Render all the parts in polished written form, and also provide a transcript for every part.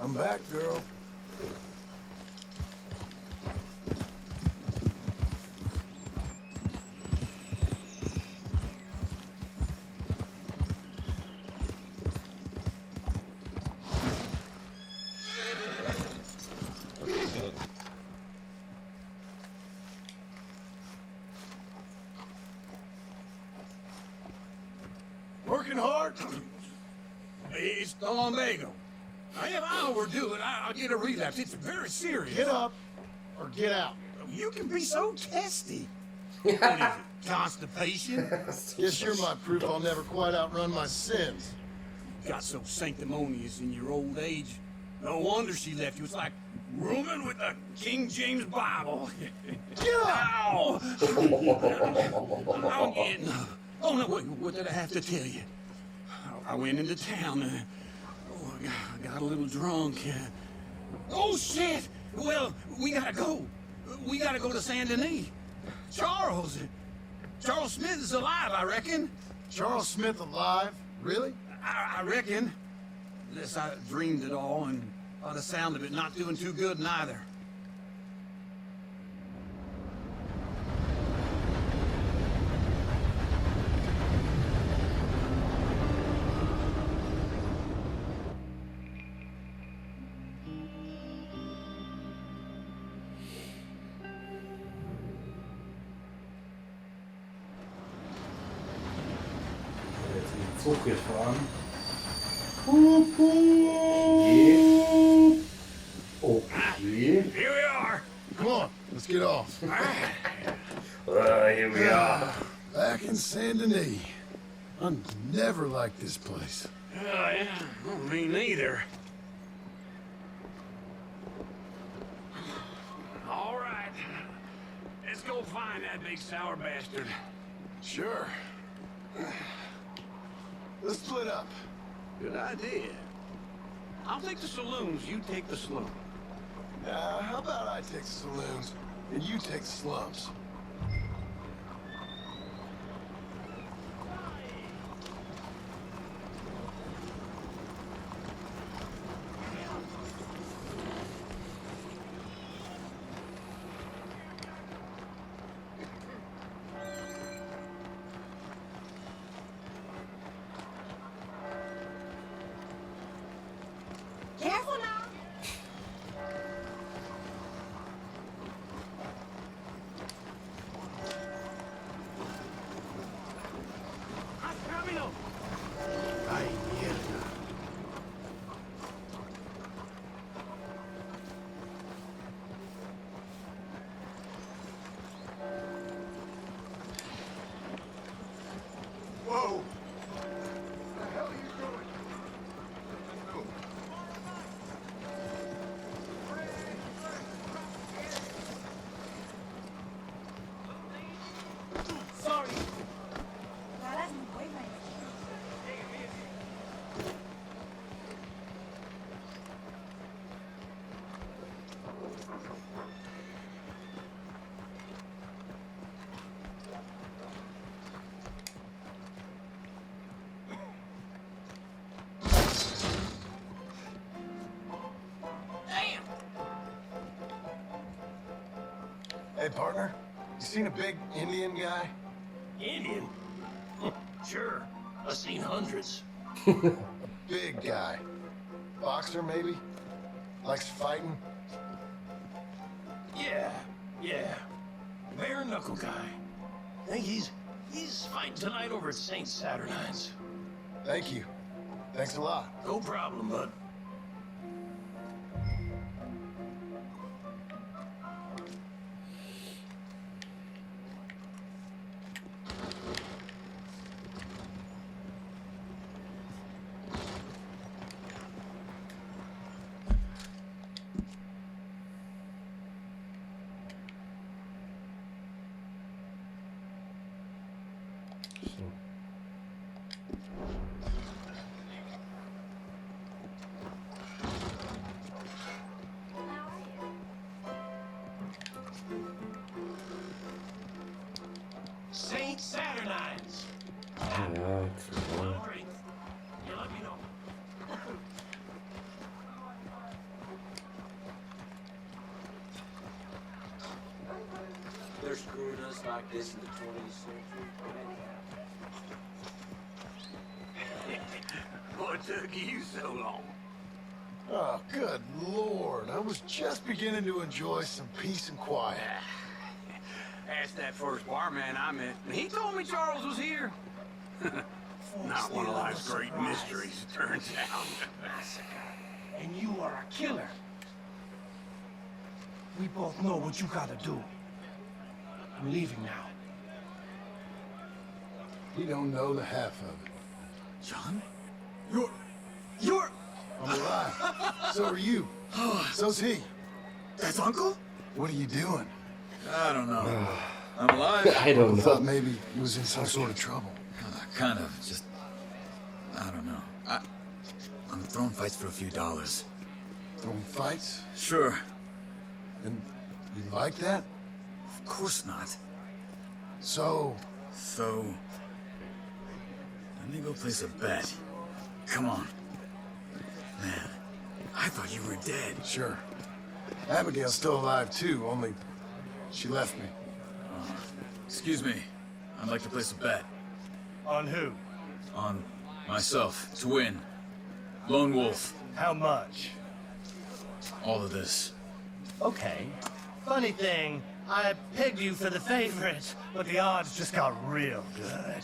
I'm back, girl. Working hard? It's the lumbago. If I overdo it, I'll get a relapse. It's very serious. Get up or get out. You can be so testy. What is it, constipation? Guess you're my proof I'll never quite outrun my sins. Got so sanctimonious in your old age. No wonder she left you. It's like rooming with the King James Bible. Get up! Ow! I'm getting... Oh, no, wait, what did I have to tell you? I went into town. I got a little drunk. Oh, shit! Well, we gotta go. We gotta go to Saint Denis. Charles Smith is alive, I reckon. Charles Smith alive? Really? I reckon. Unless I dreamed it all, and by the sound of it, not doing too good neither. Zug hier fahren. Okay. Here we are. Come on, let's get off. Here we are. Back in Saint Denis. I never liked this place. Yeah, me neither. All right. Let's go find that big sour bastard. Sure. Let's split up. Good idea. I'll take the saloons, you take the slum. How about I take the saloons and you take the slums? Careful now. Ay, mierda. Whoa! What the hell are you doing? Sorry. Caras no vuelven. Hey, partner. You seen a big Indian guy? Indian? Sure. I've seen hundreds. Big guy. Boxer, maybe? Likes fighting? Yeah. Bare knuckle guy. Think he's fighting tonight over at St. Saturnine's. Thank you. Thanks a lot. No problem, bud. Saturnines. Ja, klar. Worry. You let me know. They're screwing us like this in the 20th century. What took you so long? Oh, good Lord. I was just beginning to enjoy some peace and quiet. Asked that first barman I met, and he told me Charles was here. Not one of life's great mysteries, it turns out. Massacre. And you are a killer. We both know what you gotta do. I'm leaving now. You don't know the half of it. John? You're... I'm alive. So are you. So's he. That's Uncle? What are you doing? I don't know. I'm alive. I don't I thought know. maybe he was in some sort of trouble. Kind of. Just... I don't know. I'm throwing fights for a few dollars. Throwing fights? Sure. And you like that? Of course not. So, So... let me go place a bet. Come on. Man, I thought you were dead. sure. Abigail's still alive too, only she left me. Excuse me. I'd like to place a bet. On who? On myself, to win. Lone Wolf. How much? All of this. Okay. Funny thing, I pegged you for the favorite, but the odds just got real good.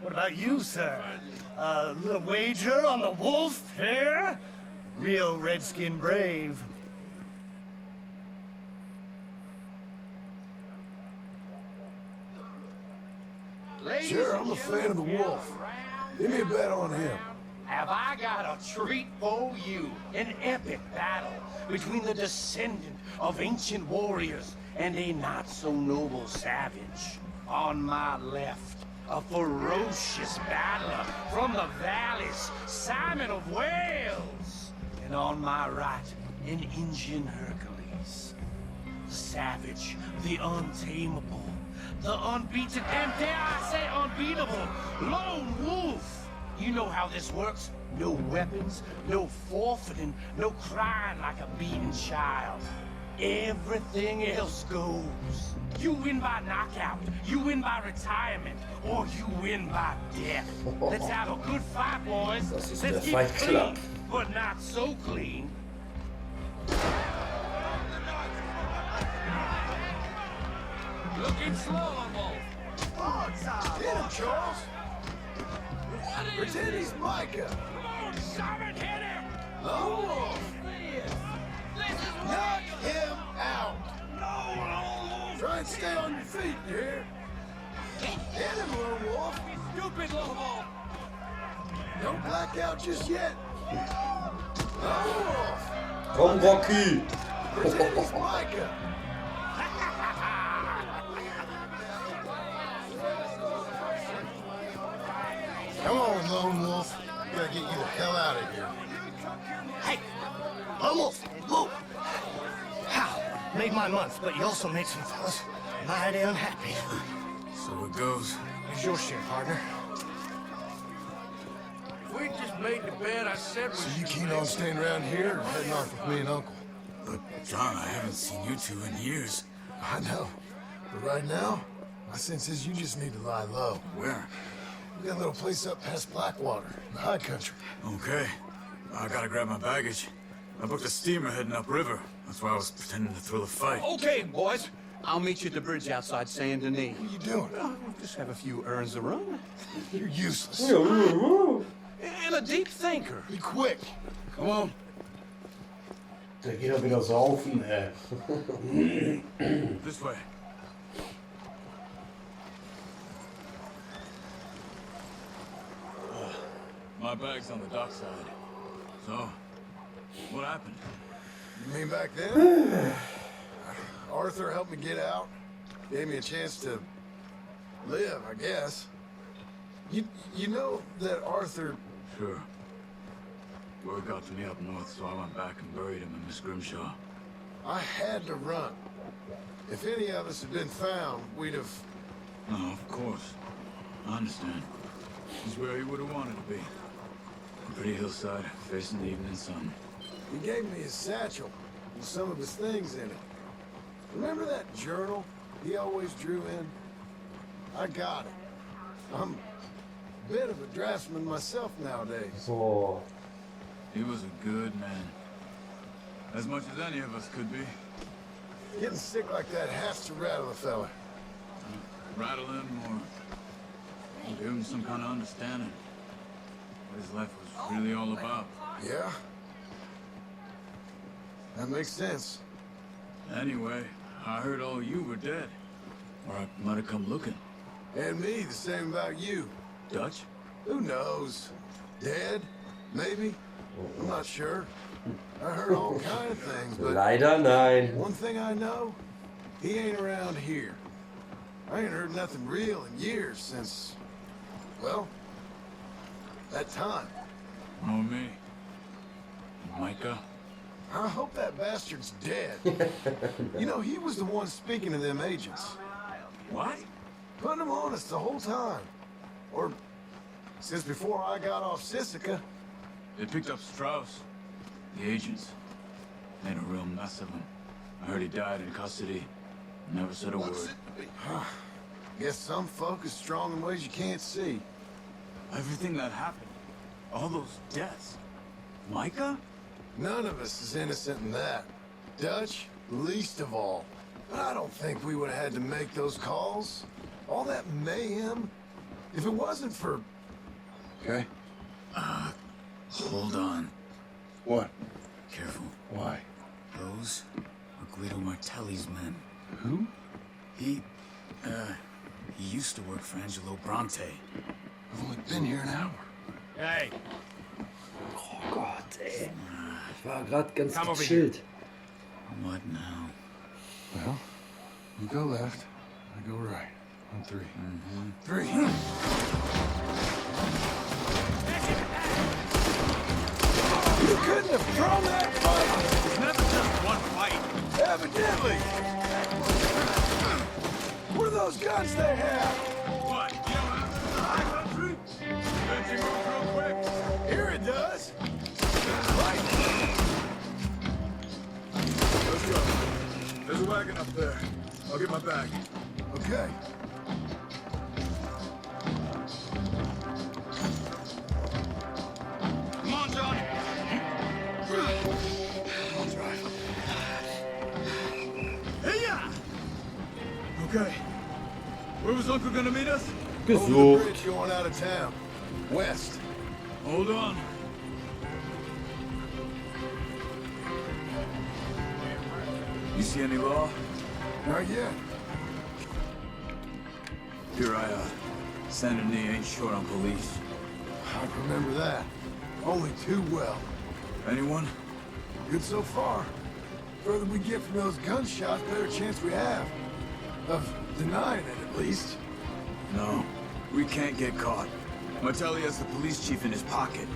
What about you, sir? A little wager on the wolf here? Real redskin brave. Sure, I'm a fan of the wolf. Give me a bet on him. Have I got a treat for you? An epic battle between the descendant of ancient warriors and a not-so-noble savage. On my left, a ferocious battler from the valleys, Simon of Wales. And on my right, an Indian Hercules. The savage, the untamable, the unbeaten, and dare I say unbeatable, Lone Wolf. You know how this works. No weapons, no forfeiting, no crying like a beaten child. Everything else goes. You win by knockout, you win by retirement, or you win by death. Let's have a good fight, boys. Das ist Let's der get Fight clean, Club. but not so clean. Looking slow on Wolf. Hit him, Charles. Pretend he's Micah. Come on, Simon, hit him! Lone Wolf. Knock him out. No, Lone Wolf! Try and stay on your feet, you hear? Hit him, Lone Wolf. Stupid Lone Wolf! Don't black out just yet. Lone Wolf. Komm, Rocky! Pretend he's Micah. Come on, Lone Wolf. We gotta get you the hell out of here. Hey, Lone Wolf, move. How? Made my month, but you also made some fellas mighty unhappy. So it goes. Here's your share, partner. We just made the bet I said we So you should keen make. on staying around here or heading off with me and Uncle? But, John, I haven't seen you two in years. I know. But right now, my sense is you just need to lie low. Where? We got a little place up past Blackwater, in the high country. Okay. I gotta grab my baggage. I booked a steamer heading upriver. That's why I was pretending to thrill a fight. Okay, boys. I'll meet you at the bridge outside Saint Denis. What are you doing? We'll just have a few urns of rum. You're useless. And a deep thinker. Be quick. Come on. Da geht er wieder saufen, ey. This way. My bag's on the dockside. So, what happened? You mean back then? Arthur helped me get out. Gave me a chance to live, I guess. You know that Arthur... Sure. Word got to me up north, so I went back and buried him in Miss Grimshaw. I had to run. If any of us had been found, we'd have... No, of course. I understand. He's where he would have wanted to be. A pretty hillside, facing the evening sun. He gave me his satchel with some of his things in it. Remember that journal he always drew in? I got it. I'm a bit of a draftsman myself nowadays. So. He was a good man. As much as any of us could be. Getting sick like that has to rattle a fella. Rattle him or give him some kind of understanding. What his life was really all about. Yeah? That makes sense. Anyway, I heard all you were dead. Or I might have come looking. And me, the same about you. Dutch? Who knows? Dead? Maybe? I'm not sure. I heard all kind of things, but Leider nein. one thing I know, he ain't around here. I ain't heard nothing real in years since, well, that time. Nor me. Micah? I hope that bastard's dead. You know, he was the one speaking to them agents. What? Putting them on us the whole time. Or since before I got off Sisika. They picked up Strauss. The agents. Made a real mess of him. I heard he died in custody. Never said a word. Guess some folk is strong in ways you can't see. Everything that happened. All those deaths. Micah? None of us is innocent in that. Dutch, least of all. But I don't think we would have had to make those calls. All that mayhem. If it wasn't for... Okay. Hold on. What? Careful. Why? Those are Guido Martelli's men. Who? He used to work for Angelo Bronte. I've only been here an hour. Hey, Oh Gott, ey. Ich war gerade ganz Come over gechillt. What now? Well, you go left, I go right. On three. Three. You couldn't have thrown that fight! It's never just one fight. Evidently! What are those guns they have? What? You don't have the high country? Bet you move real quick. Here it does! Right! Let's go. There's a wagon up there. I'll get my bag. Okay. Come on, Johnny. I'll drive. Hey-ya! Okay. Where was Uncle gonna meet us? Over the Gesucht. bridge going out of town. West. Hold on. You see any law? Not yet. Uriah. Saint Denis ain't short on police. I remember that. Only too well. Anyone? Good so far. Further we get from those gunshots, better chance we have. Of denying it, at least. No. We can't get caught. Martelli has the police chief in his pocket.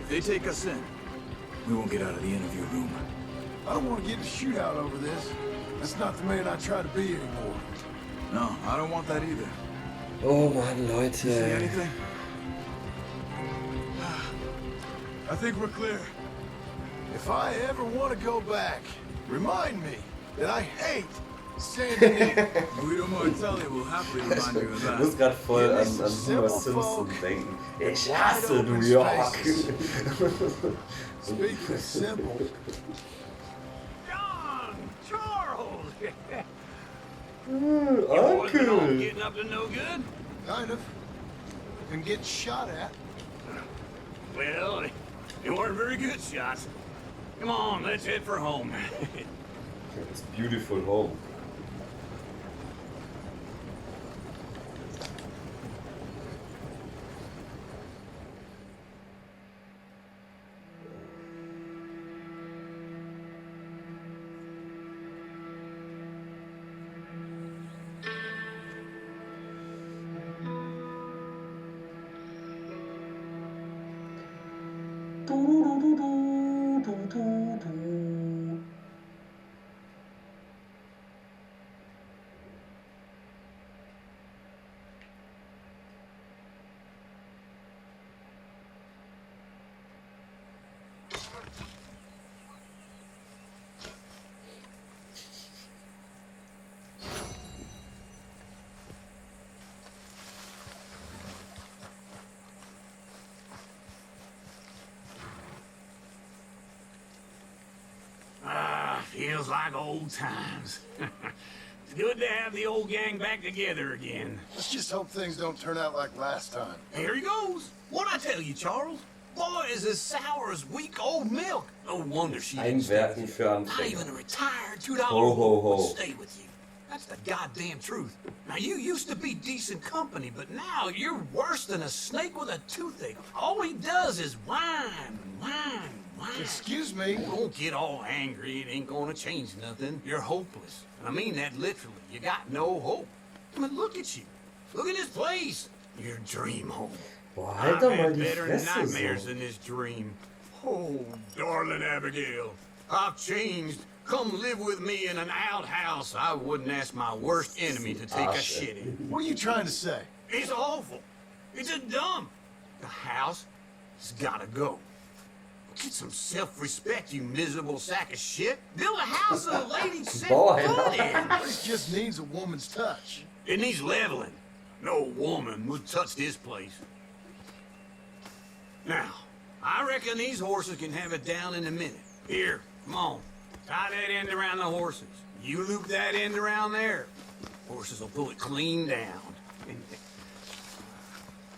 If they take us in, we won't get out of the interview room. I don't want to get in a shootout over this. That's not the man I try to be anymore. No, I don't want that either. Oh Mann, You see Leute. anything? I think we're clear. If I ever want to go back, remind me that I hate Saint Denis. Guido Martelli will happily remind you of Ich muss that. gerade voll an Some Homer simple Simpson folk. denken. Ich Wide hasse open New York. Speaking of simple, John, Charles. Boys been all Uncle. getting up to no good. kind of, and getting shot at. Well, they weren't very good shots. Come on, let's head for home. It's beautiful home. Feels like old times. It's good to have the old gang back together again. Let's just hope things don't turn out like last time. Here he goes. What'd I tell you, Charles? Boy is as sour as weak old milk. No wonder she didn't stay Einwerfen with für you. Not Anfänger. even a retired $2 Ho, ho, ho. would stay with you. That's the goddamn truth. Now, you used to be decent company, but now you're worse than a snake with a toothache. All he does is whine, whine, whine. Excuse me? Don't get all angry. It ain't gonna change nothing. You're hopeless. And I mean that literally. You got no hope. I mean, look at you. Look at this place. Your dream home. Boah, I've halt doch mal had die better Fresse nightmares so. than this dream. Oh, darling Abigail, I've changed. Come live with me in an outhouse I wouldn't ask my worst enemy to take a shit in. What are you trying to say? It's awful. It's a dump. The house has gotta go. Get some self-respect, you miserable sack of shit. Build a house a lady set Boy. foot in. It just needs a woman's touch. It needs leveling. No woman would touch this place. Now, I reckon these horses can have it down in a minute. Here, come on. Tie that end around the horses. You loop that end around there. Horses will pull it clean down.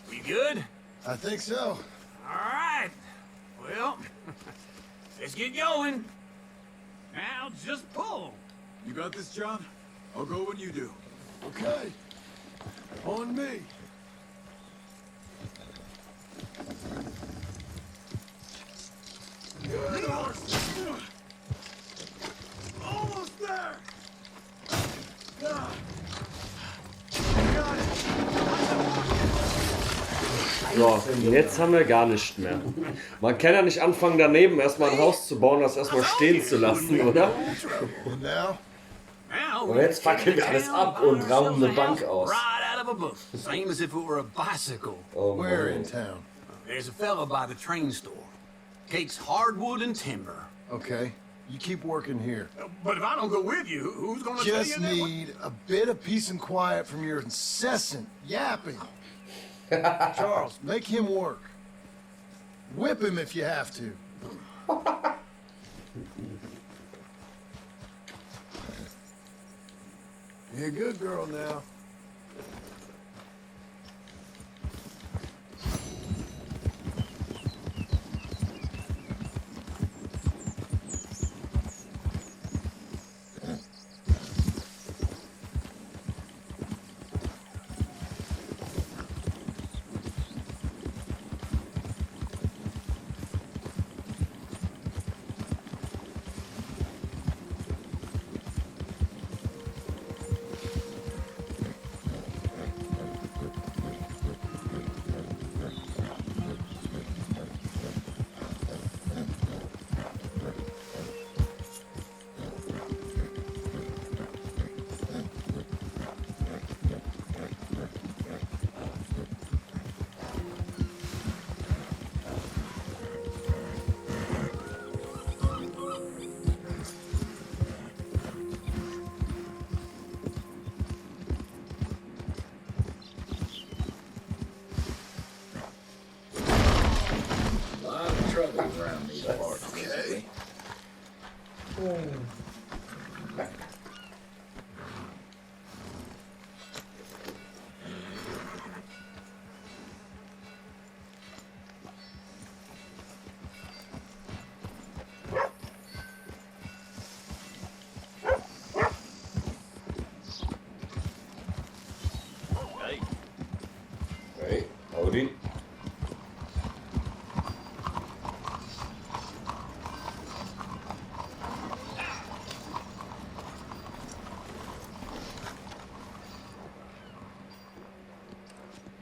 We good? I think so. All right. Well, let's get going. Now, just pull. You got this, John? I'll go when you do. Okay. On me. Good horse. Almost there. So, jetzt haben wir gar nichts mehr. Man kann ja nicht anfangen, daneben erstmal ein Haus zu bauen, das erstmal stehen zu lassen, oder? And now? Und jetzt fackeln wir alles ab und rauben eine Bank aus. Right out of a book. Same as if it were a bicycle. Oh Where in Mann. town? There's a fella by the train store. Takes hardwood and timber. Okay. You keep working here. But if I don't go with you, who's gonna Just tell you need a bit of peace and quiet from your incessant yapping. Charles, make him work. Whip him if you have to. You're a good girl now. Around these parts. Okay. Hey, howdy.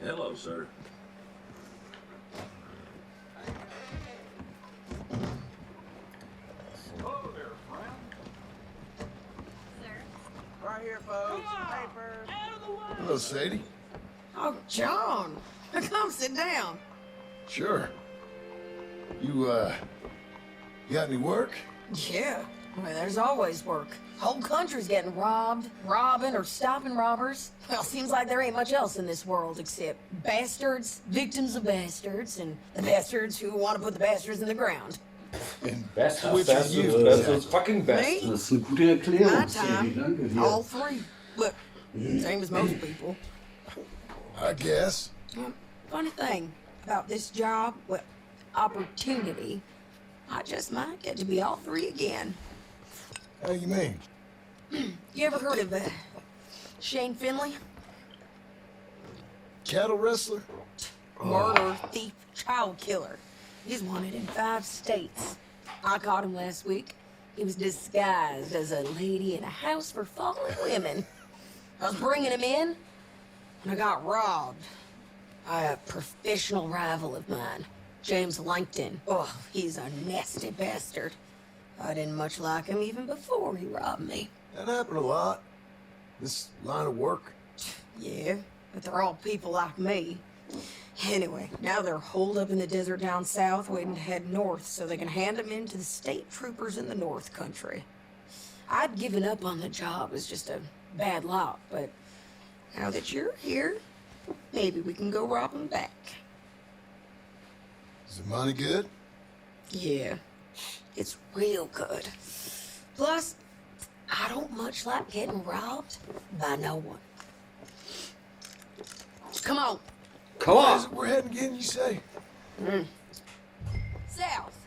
Hello, sir. Hello there, friend. Right here, folks. Papers. Hello, Sadie. Oh, John. Come sit down. Sure. You got any work? Yeah. Well, there's always work. Whole country's getting robbed, robbing, or stopping robbers. Well, seems like there ain't much else in this world except bastards, victims of bastards, and the bastards who want to put the bastards in the ground. Bestes, Which bestes, you- bestes, fucking bestes. Me? Das ist eine gute Erklärung, My Siri. Danke time, dir. all three. Look, same as most people. I guess. Funny thing about this job, well, opportunity, I just might get to be all three again. How you mean? You ever heard of Shane Finley? Cattle wrestler? Murderer, thief, child killer. He's wanted in 5 states. I caught him last week. He was disguised as a lady in a house for fallen women. I was bringing him in, and I got robbed by a professional rival of mine, James Langton. Oh, he's a nasty bastard. I didn't much like him even before he robbed me. That happened a lot. This line of work. Yeah, but they're all people like me. Anyway, now they're holed up in the desert down south, waiting to head north so they can hand them in to the state troopers in the north country. I'd given up on the job as just a bad lot, but now that you're here, maybe we can go rob them back. Is the money good? Yeah, it's real good. Plus, I don't much like getting robbed by no one. Come on. Come Where is on! it we're heading again, you say? South.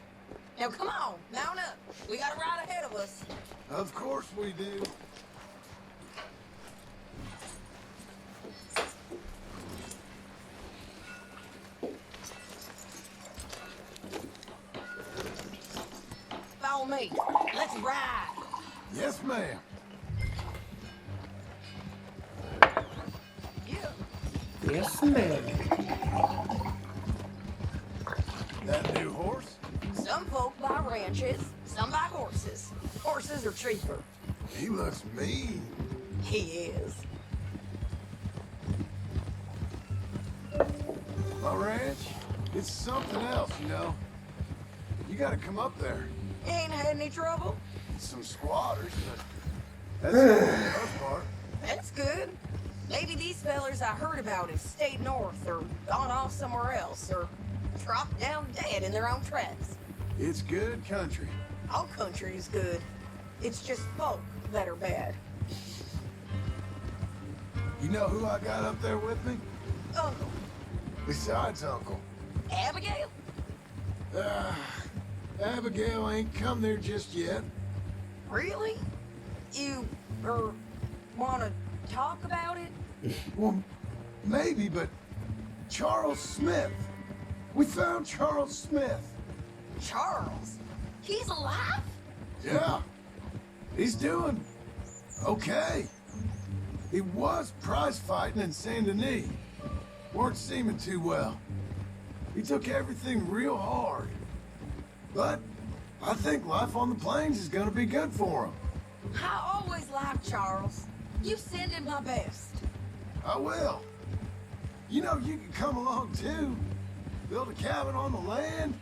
Now come on, mount up. We got a ride ahead of us. Of course we do. Follow me. Let's ride. Yes, ma'am. Yeah. Yes, man. That new horse? Some folk buy ranches, some buy horses. Horses are cheaper. He looks mean. He is. My ranch, it's something else, you know. You gotta come up there. Ain't had any trouble? Some squatters, but that's not the most part. That's good. Maybe these fellers I heard about have stayed north or gone off somewhere else or dropped down dead in their own tracks. It's good country. All country is good. It's just folk that are bad. You know who I got up there with me? Uncle, Besides Uncle. Abigail? Abigail ain't come there just yet. Really? You, wanna talk about it? Well, maybe, but Charles Smith. We found Charles Smith. Charles? He's alive? Yeah. He's doing okay. He was prize fighting in Saint Denis. Weren't seeming too well. He took everything real hard. But I think life on the plains is gonna be good for him. I always liked Charles. You send him my best. I will. You know, you can come along too. Build a cabin on the land.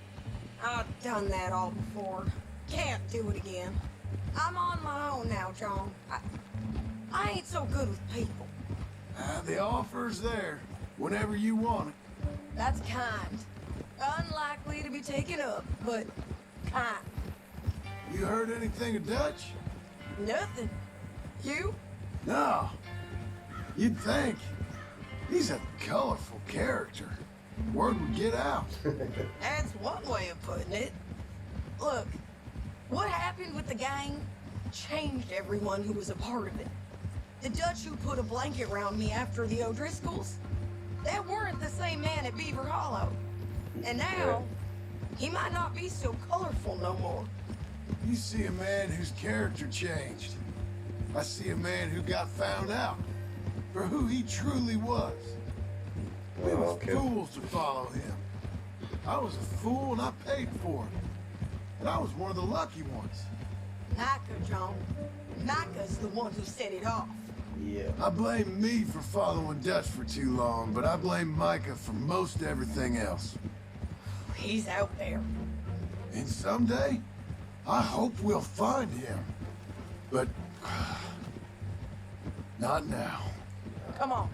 I've done that all before. Can't do it again. I'm on my own now, John. I ain't so good with people. The offer's there whenever you want it. That's kind. Unlikely to be taken up, but kind. You heard anything of Dutch? Nothing. You? No. You'd think. He's a colorful character. Word would get out. That's one way of putting it. Look, what happened with the gang changed everyone who was a part of it. The Dutch who put a blanket around me after the O'Driscolls, that weren't the same man at Beaver Hollow. And now, he might not be so colorful no more. You see a man whose character changed. I see a man who got found out for who he truly was. We was Okay. fools to follow him. I was a fool and I paid for it. And I was one of the lucky ones. Micah, John. Micah's the one who set it off. Yeah. I blame me for following Dutch for too long, but I blame Micah for most everything else. He's out there. And someday, I hope we'll find him. But not now. Come on.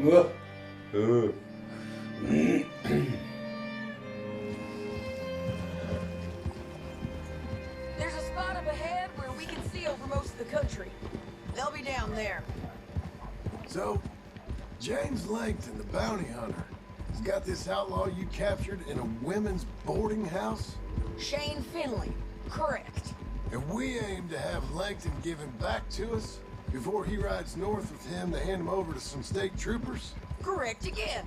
There's a spot up ahead where we can see over most of the country. They'll be down there. So, James Langton, the bounty hunter, has got this outlaw you captured in a women's boarding house? Shane Finley. Correct. And we aim to have Langton give him back to us before he rides north with him to hand him over to some state troopers? Correct again.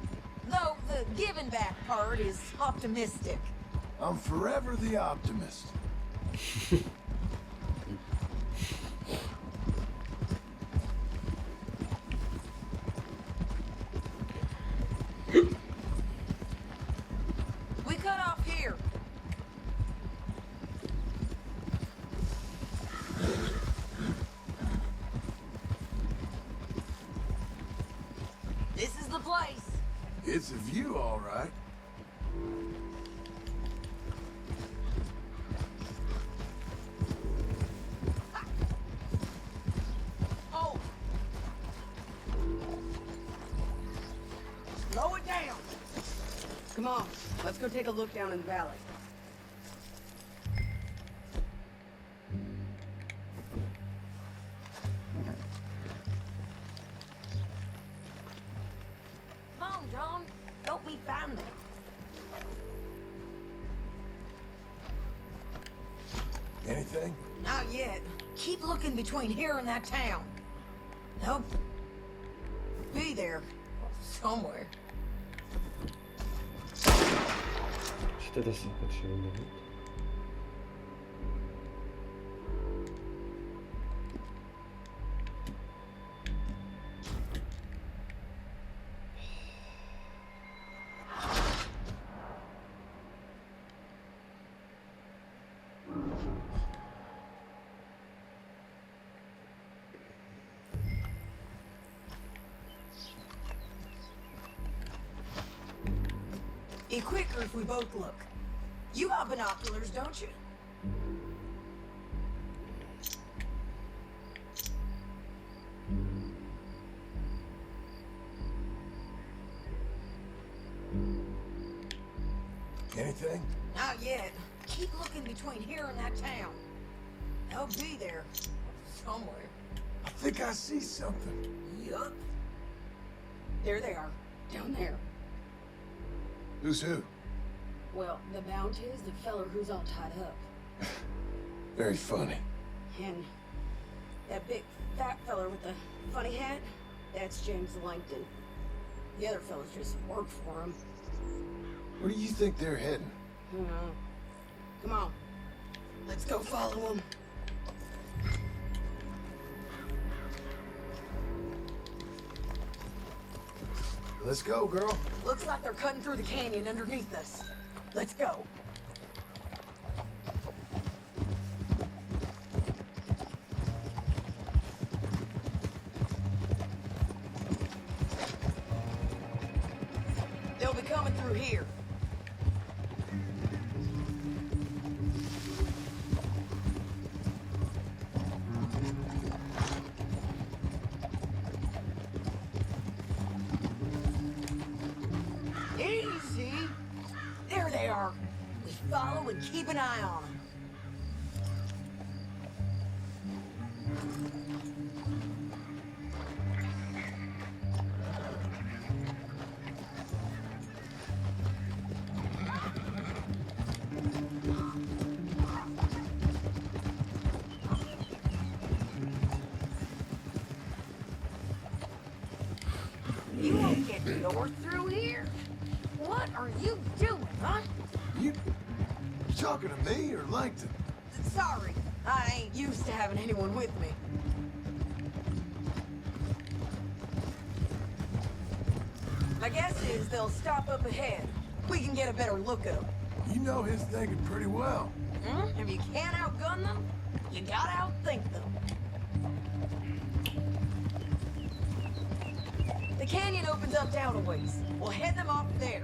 Though the giving back part is optimistic. I'm forever the optimist. We cut off here. This is the place. It's a view, all right. Oh. Slow it down. Come on, let's go take a look down in the valley. Come on, John. Help me find them. Anything? Not yet. Keep looking between here and that town. They'll be there somewhere. Steht das noch ganz schön damit? Be quicker if we both look. You have binoculars, don't you? Anything? Not yet. Keep looking between here and that town. They'll be there somewhere. I think I see something. Yup. There they are, down there. Who's who? Well, the bounty is the feller who's all tied up. Very funny. And that big fat feller with the funny hat, that's James Langton. The other fellas just work for him. Where do you think they're heading? Come on. Let's go follow them. Let's go, girl. Looks like they're cutting through the canyon underneath us. Let's go. They'll be coming through here. Easy. There they are. We follow and keep an eye on them. You won't get north through here. What are you doing, huh? You talking to me or Langton? Sorry, I ain't used to having anyone with me. My guess is they'll stop up ahead. We can get a better look at them. You know his thinking pretty well. If you can't outgun them, you gotta outthink them. The canyon opens up down a ways. We'll head them off there.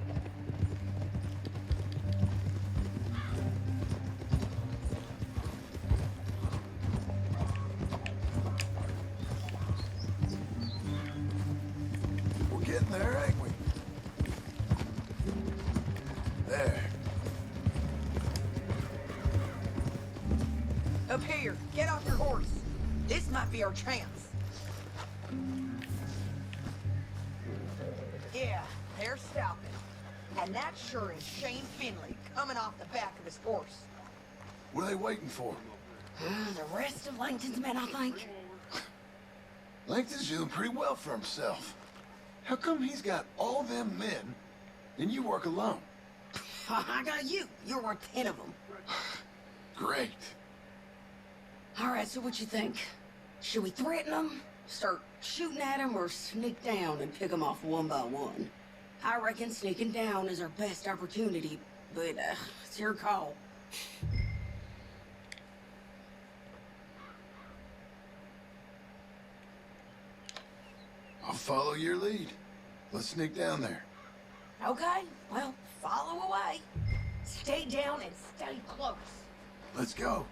We'll get getting there, ain't we? There. Up here, get off your horse. This might be our chance. Yeah, they're stopping. And that sure is Shane Finley coming off the back of his horse. What are they waiting for? The rest of Langton's men, I think. Langton's doing pretty well for himself. How come he's got all them men and you work alone? I got you. You're worth 10 of them. Great. All right, so what you think? Should we threaten them, start shooting at them, or sneak down and pick them off one by one? I reckon sneaking down is our best opportunity, but it's your call. I'll follow your lead. Let's sneak down there. Okay, well, follow away. Stay down and stay close. Let's go.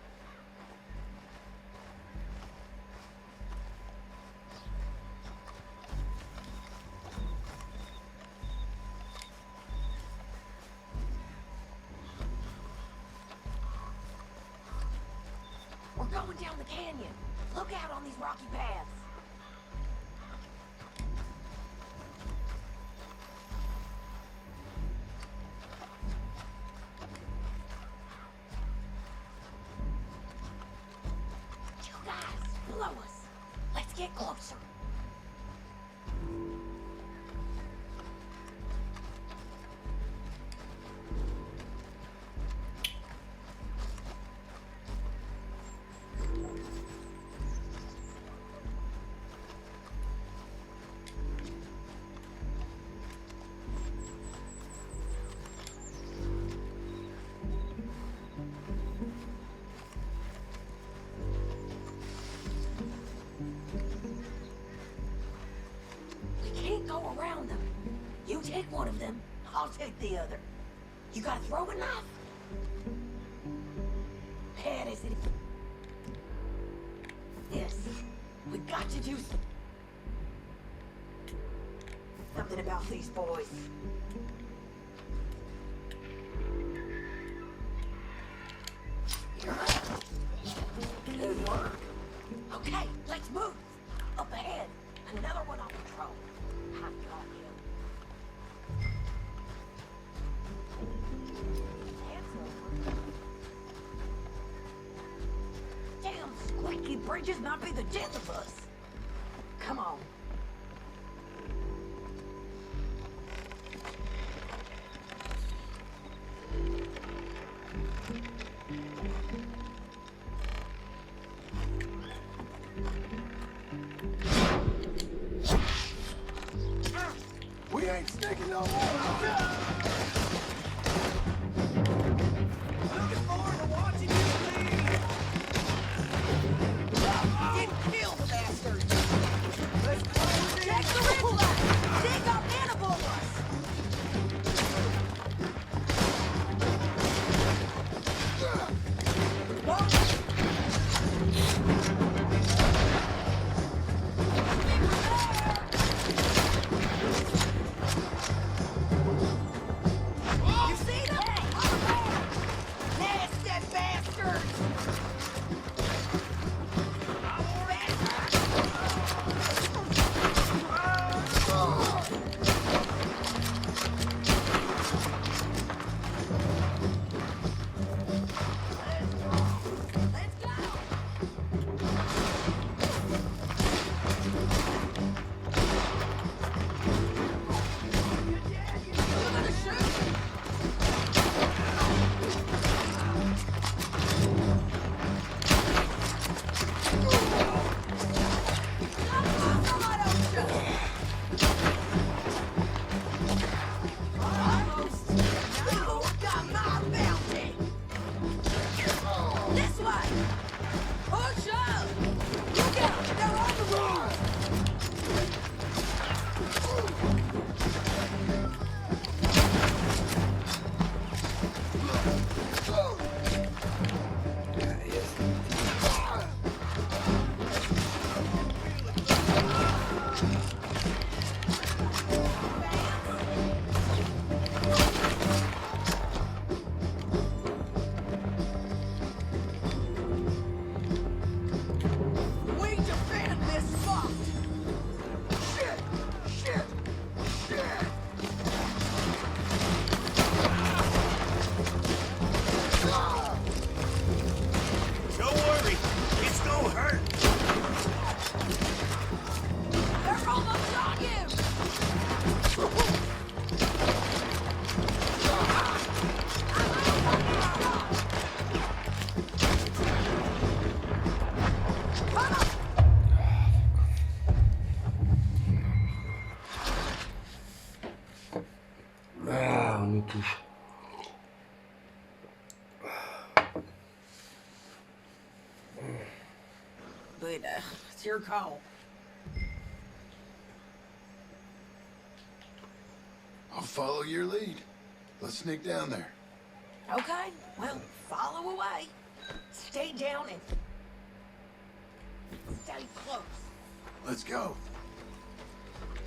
We're going down the canyon. Look out on these rocky paths. You guys, below us. Let's get closer. Go around them. You take one of them, I'll take the other. You got a throwing knife? Pat, is it? Yes. We got to do something about these boys. Good work. Okay, let's move. Up ahead. Another one on patrol. I got you. Damn squeaky bridges might be the death of us. Come on. We ain't sneaking no more. Looking forward to watching you bleed. Didn't kill the bastard. Let's close it. Check the ridgeline. They got animals. eigentlich. But it's your call. I'll follow your lead. Let's sneak down there. Okay, well, follow away. Stay down and stay close. Let's go.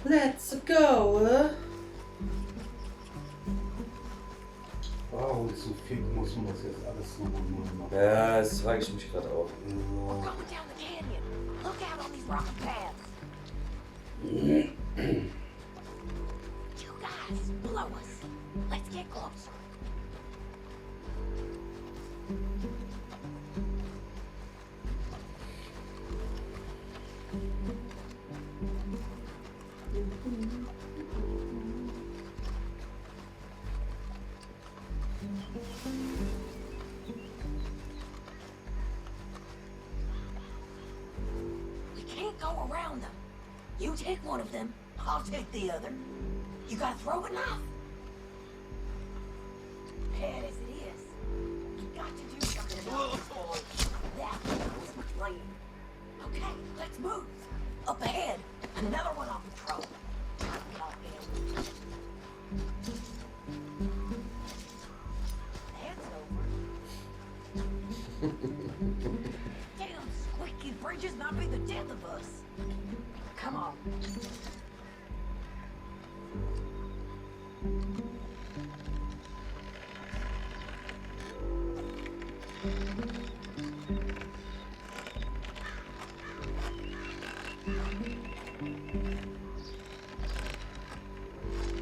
Let's go! Warum ist so viel, muss man das jetzt alles nochmal machen? Ja, das frage ich mich gerade auch. We're going down the canyon. Look out on these rocky paths. You guys, below us. Let's get closer. We can't go around them. You take one of them, I'll take the other. You gotta throw a knife. Bad as it is, you got to do something about this boy. That was the plan. Okay, let's move. Up ahead, another one on patrol. Goddamn. That's over. Damn squeaky bridges might be the death of us. Come on.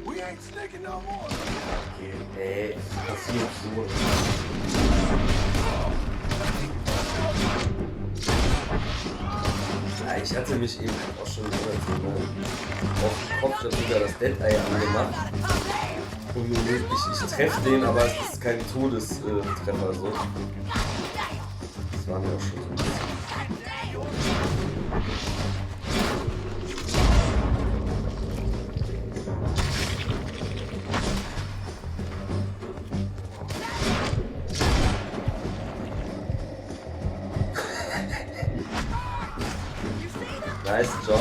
We ain't sneaking no more. Ey, was passiert so? Ja, ich hatte mich eben auch schon auf den Kopf schon wieder das Dead-Eye angemacht. Und ich treffe den, aber es ist kein Todestreffer so. Das war mir auch schon so ein bisschen. Nice Job.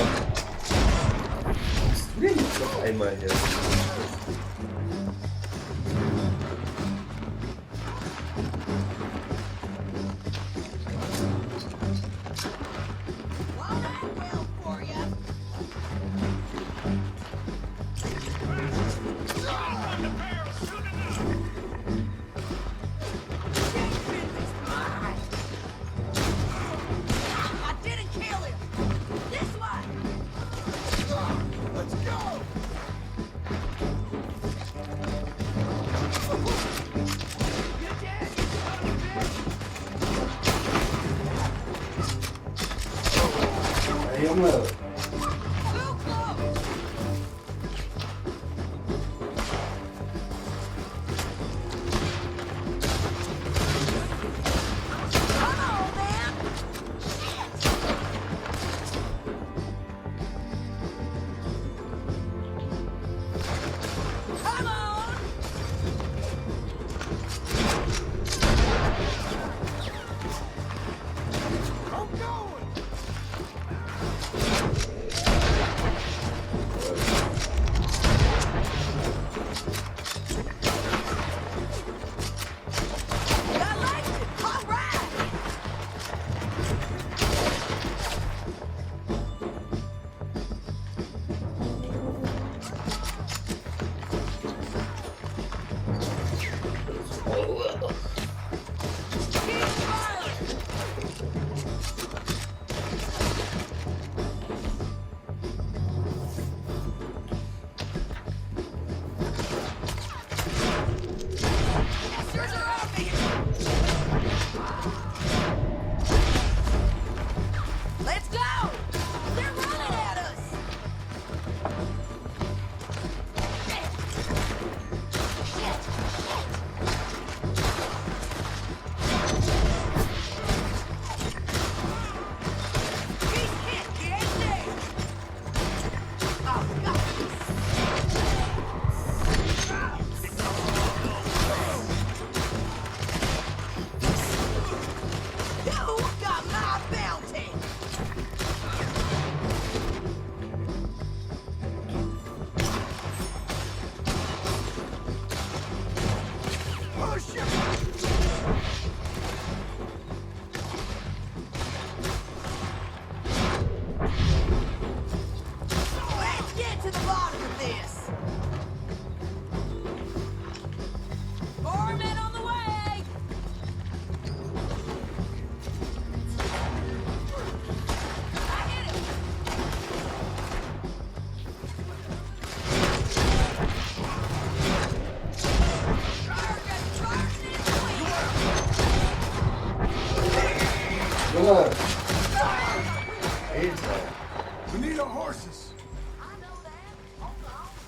Kommst du denn jetzt noch einmal her? Junge!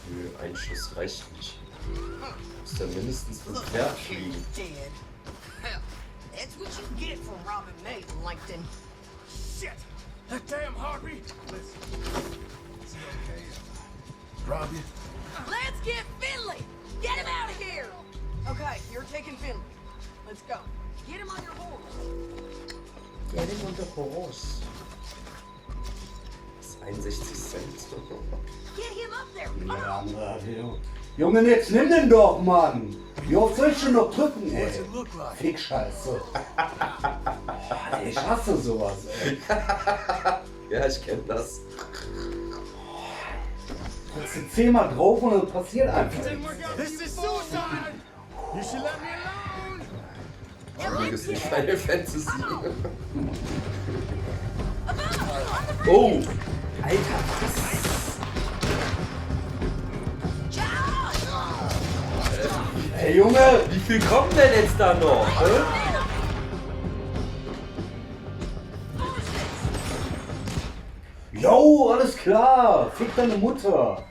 Nö, ein Schuss reicht nicht. Muss ja mindestens vom Pferd fliegen. Dead. Hell, that's what you get for robbing me, Langton. Shit! That damn heartbeat! Listen. Is he okay? Rob you? Let's get Finley! Get him out of here! Okay, you're taking Finley. Let's go. Get him on your horse. Ja, den unter Horse. Das ist 61 Cent. Get him up there. Come Der on. andere hat hier. Junge, jetzt nimm den doch, Mann! Wie oft soll ich schon noch drücken, ey? What's it look like? Fick-Scheiße. Ich hasse sowas, ey. Ja, ich kenn das. Drückst du 10-mal drauf und dann passiert einfach Didn't nichts. work out. This is suicide! You should let me alone! Das ist nicht Final Fantasy. Oh! Alter, was? Ey, Junge! Wie viel kommen denn jetzt da noch? Yo, alles klar! Fick deine Mutter!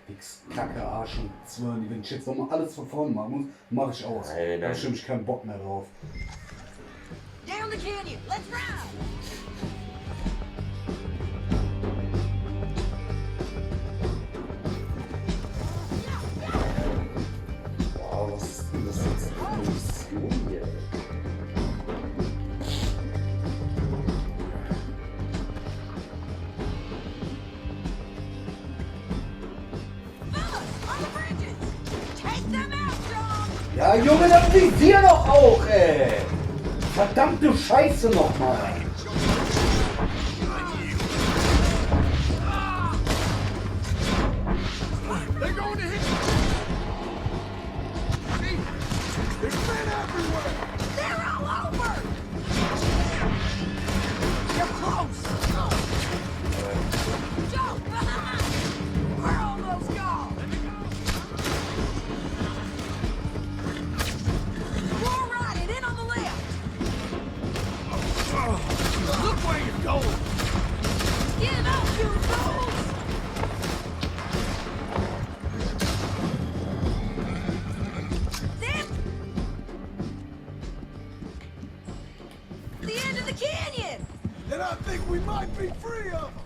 Fix, Kacke, Arsch und Zwirn. Wenn ich jetzt nochmal alles von vorne machen muss, mach ich aus. Nein, Da nein. stimmt ich keinen Bock mehr drauf. Down the canyon. Let's ride. Wow, was ist denn das jetzt für eine Mission hier? Fellas, on the bridges. Take them out, John. Ja, Junge, das visier doch auch, ey! Verdammte Scheiße nochmal! They're going to hit you! See? There's men everywhere! They're all over. You're close. Joe, behind. We're almost gone. More right and in on the left. Look where you're going! Get out, you fools. Them. The end of the canyon. And I think we might be free of them.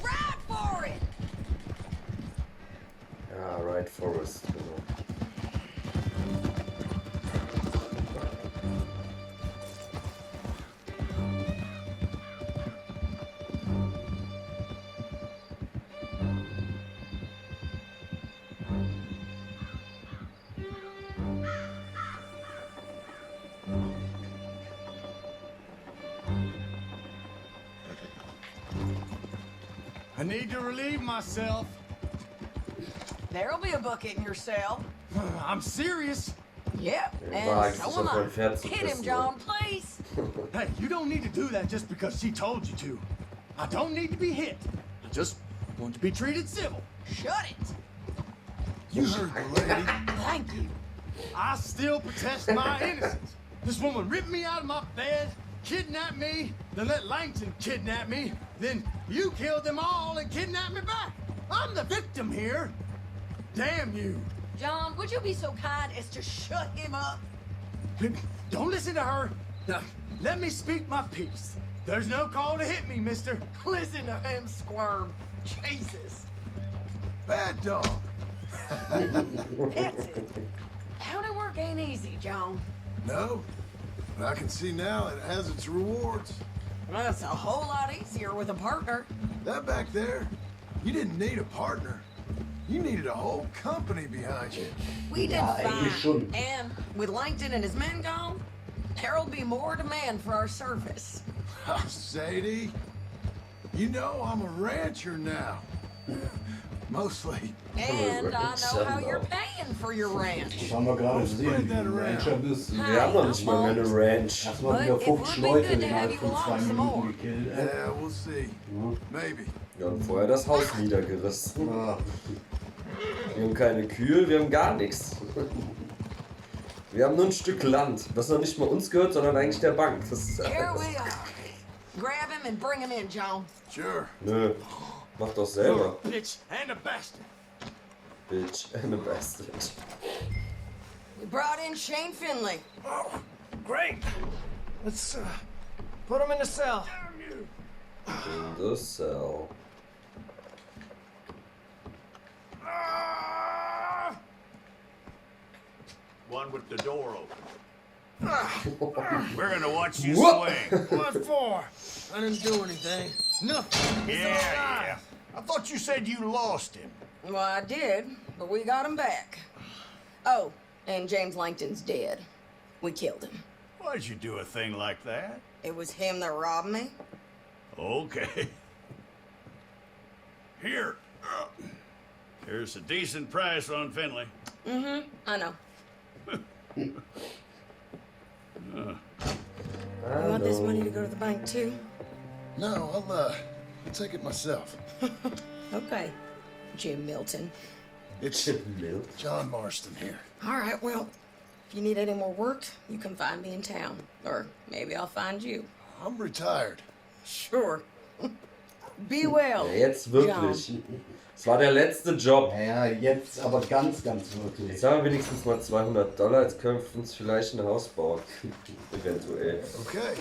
Ride for it. Ja, Right Forest, genau. I need to relieve myself. There'll be a bucket in your cell. I'm serious. Yep, War and Angst, so sich am auf I. mein Pferd zu Hit him, pissen. John, please. Hey, you don't need to do that just because she told you to. I don't need to be hit. I just want to be treated civil. Shut it. You heard the lady. Thank you. I still protest my innocence. This woman ripped me out of my bed, kidnapped me, then let Langton kidnap me, then you killed them all and kidnapped me back. I'm the victim here. Damn you. John, would you be so kind as to shut him up? Don't listen to her. Now, let me speak my piece. There's no call to hit me, mister. Listen to him squirm. Jesus. Bad dog. That's it. County work ain't easy, John. No, but I can see now it has its rewards. Well, it's a whole lot easier with a partner. That back there, you didn't need a partner. You needed a whole company behind you. We did Ja, eigentlich schon. fine. And with Langton and his men gone, there'll be more demand for our service. Sadie, you know I'm a rancher now. Mostly. And I know how you're paying for your Das ranch. haben wir gerade gesehen, spread wie that du around. Rancher bist. Wir haben noch nicht mal mehr eine Ranch. Erstmal wieder But it 50 would be Leute good to have innerhalb you von 2 along some Minuten more. gekillt. Yeah, we'll see. Ja. Maybe. Wir haben vorher das Haus niedergerissen. Ja. Wir haben keine Kühe, wir haben gar nichts. Wir haben nur ein Stück Land, das noch nicht mal uns gehört, sondern eigentlich der Bank. Das ist Here we are. Grab him and bring him in, John. Sure. Nö. Mach doch selber. Bitch and a bastard. Bitch and a bastard. We brought in Shane Finley. Oh, great. Let's put him in the cell. In the cell. One with the door open. We're gonna watch you Whoa. swing. What for? I didn't do anything. Nothing. Yeah. I thought you said you lost him. Well, I did, but we got him back. Oh, and James Langton's dead. We killed him. Why'd you do a thing like that? It was him that robbed me. Okay. Here. Here's a decent price on Finley. Mm-hmm, I know. You want this money to go to the bank, too? No, I'll take it myself. Okay, Jim Milton. It's John Marston here. All right, well, if you need any more work, you can find me in town. Or maybe I'll find you. I'm retired. Sure. Be well, Ja, jetzt wirklich. Es war der letzte Job. Ja, jetzt aber ganz, ganz wirklich. Jetzt haben wir wenigstens mal $200. Jetzt können wir uns vielleicht ein Haus bauen. Eventuell. Okay.